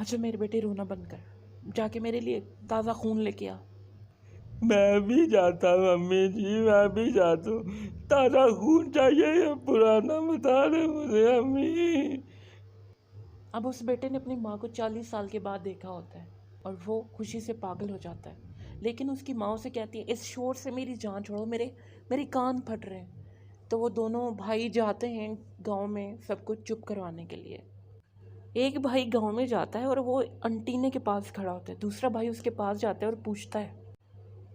अच्छा मेरे बेटे रोना बंद कर, जाके मेरे लिए ताज़ा खून लेके आ। मैं भी जाता हूँ अम्मी जी, मैं भी जाता हूँ। ताज़ा खून चाहिए या पुराना बता रहे मुझे अम्मी। अब उस बेटे ने अपनी माँ को 40 साल के बाद देखा होता है और वो खुशी से पागल हो जाता है, लेकिन उसकी माँ उसे कहती है, इस शोर से मेरी जान छोड़ो, मेरे कान फट रहे हैं। तो वो दोनों भाई जाते हैं गांव में सबको चुप करवाने के लिए। एक भाई गांव में जाता है और वो अंटीने के पास खड़ा होता है, दूसरा भाई उसके पास जाता है और पूछता है,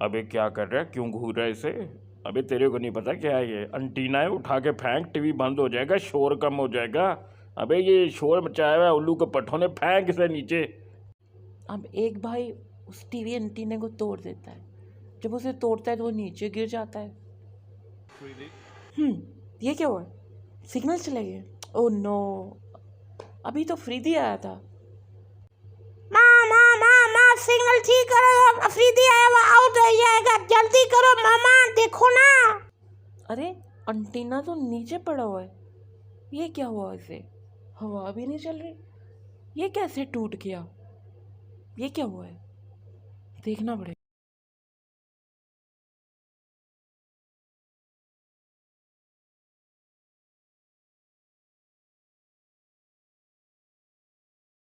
अबे क्या कर रहा है, क्यों घूर रहा है इसे? अबे तेरे को नहीं पता क्या है ये? अंटीना है, उठा के फेंक, टीवी बंद हो जाएगा, शोर कम हो जाएगा। अबे ये शोर मचाया हुआ है उल्लू के पट्टों ने, फेंक इसे नीचे। अब एक भाई उस टीवी अंटीने को तोड़ देता है। जब उसे तोड़ता है तो वो नीचे गिर जाता है। ये क्या हुआ? सिग्नल चले गए। ओह नो, अभी तो फ्रीदी आया था। माँ सिग्नल ठीक करो, अफरीदी आया हुआ आउट हो जाएगा, जल्दी करो मामा, देखो ना। अरे अंटीना तो नीचे पड़ा हुआ है, ये क्या हुआ? इसे हवा भी नहीं चल रही, ये कैसे टूट गया? ये क्या हुआ है? देखना पड़ेगा।